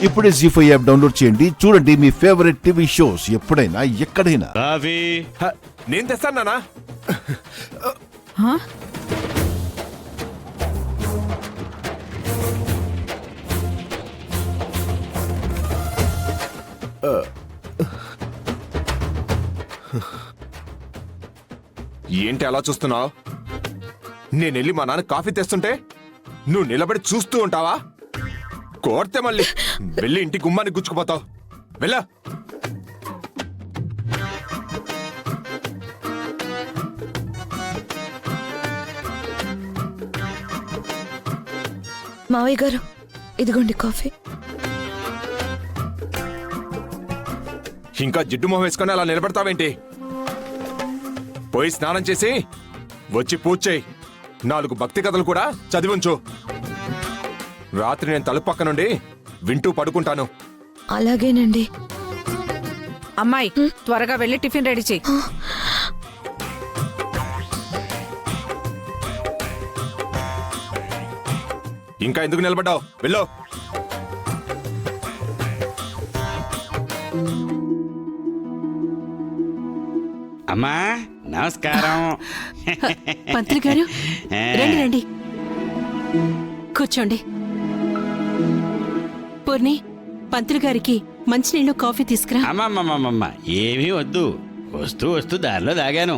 ఇప్పుడే జీ5 app download చేయండి. చూడండి మీ ఫేవరెట్ టీవీ షోస్ ఎప్పుడైనా ఎక్కడైనా. నేను తెస్తాను నానా. ఏంటి అలా చూస్తున్నావు? నేను వెళ్ళి మా నాన్న కాఫీ తెస్తుంటే నువ్వు నిలబడి చూస్తూ ఉంటావా? కోర్తే మళ్ళీ వెళ్ళి ఇంటి గుమ్మానికి గుచ్చుకుపోతావు. వెళ్ళా. మావయ్య గారు, ఇదిగోండి కాఫీ. ఇంకా జిడ్డు మొహం వేసుకొని అలా నిలబడతావేంటి? పోయి స్నానం చేసి వచ్చి పూజ చేయి. 4 భక్తి కథలు కూడా చదివించు. రాత్రి నేను తలుపు పక్క నుండి వింటూ పడుకుంటాను. అలాగేనండి. అమ్మాయి, త్వరగా వెళ్ళి టిఫిన్ రెడీ చేయి. ఇంకా ఎందుకు నిలబడ్డావు? వెళ్ళు. అమ్మా నమస్కారం. పంతులు గారు రండి రండి, కూర్చోండి. పూర్ణి, పంతులు గారికి మంచినీళ్ళు కాఫీ తీసుకురా. అమ్మమ్మమ్మమ్మ ఏమీ వద్దు, వస్తూ వస్తూ దారిలో దాగాను.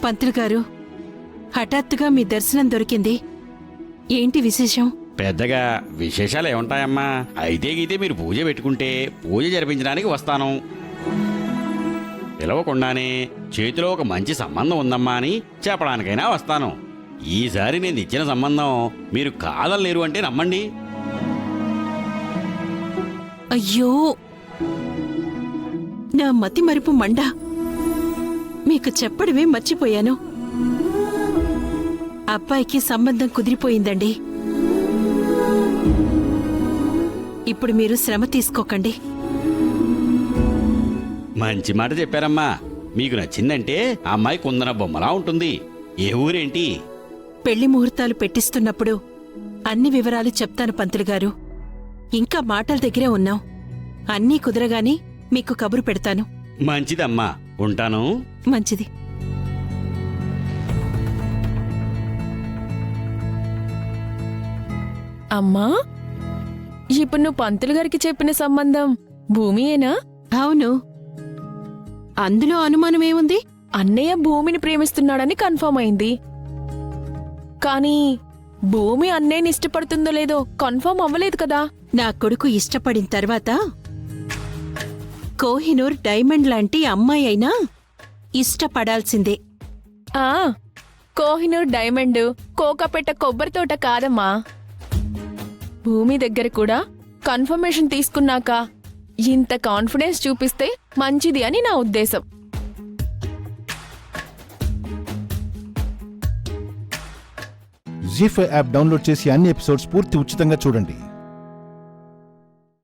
పంతులు గారు, హఠాత్తుగా మీ దర్శనం దొరికింది, ఏంటి విశేషం? పెద్దగా విశేషాలు ఏముంటాయమ్మా? అయితే గీతే మీరు పూజ పెట్టుకుంటే పూజ జరిపించడానికి వస్తాను. పిలవకుండానే చేతిలో ఒక మంచి సంబంధం ఉందమ్మా అని చెప్పడానికైనా వస్తాను. ఈసారి నేను ఇచ్చిన సంబంధం మీరు కాదలేరు అంటే నమ్మండి. అయ్యో, నా మతి మరుపు మండ, మీకు చెప్పడమే మర్చిపోయాను. అబ్బాయికి సంబంధం కుదిరిపోయిందండి. ఇప్పుడు మీరు శ్రమ తీసుకోకండి. మంచి మాట చెప్పారమ్మా. మీకు నచ్చిందంటే ఆ అమ్మాయి కుందన బొమ్మలా ఉంటుంది. ఏ ఊరేంటి? పెళ్లి ముహూర్తాలు పెట్టిస్తున్నప్పుడు అన్ని వివరాలు చెప్తాను పంతులు గారు. ఇంకా మాటల దగ్గరే ఉన్నాం. అన్నీ కుదరగానే మీకు కబురు పెడతాను. మంచిదమ్మా, ఉంటాను. మంచిది. అమ్మా, ఇప్పుడు నువ్వు పంతులు గారికి చెప్పిన సంబంధం భూమియేనా? అవును, అందులో అనుమానమేముంది? అన్నయ్య భూమిని ప్రేమిస్తున్నాడని కన్ఫర్మ్ అయింది. కానీ భూమి అన్నయ్యని ఇష్టపడుతుందో లేదో కన్ఫర్మ్ అవ్వలేదు కదా. నా కొడుకు ఇష్టపడిన తర్వాత కోహినూర్ డైమండ్ లాంటి అమ్మాయి అయినా ఇష్టపడాల్సిందే. ఆ కోహినూర్ డైమండ్ కోకాపెట్ట కొబ్బరి తోట కాదమ్మా. భూమి దగ్గర కూడా కన్ఫర్మేషన్ తీసుకున్నాక ఇంత కాన్ఫిడెన్స్ చూపిస్తే మంచిది అని నా ఉద్దేశం. జీ5 యాప్ డౌన్లోడ్ చేసి అన్ని ఎపిసోడ్స్ పూర్తి ఉచితంగా చూడండి.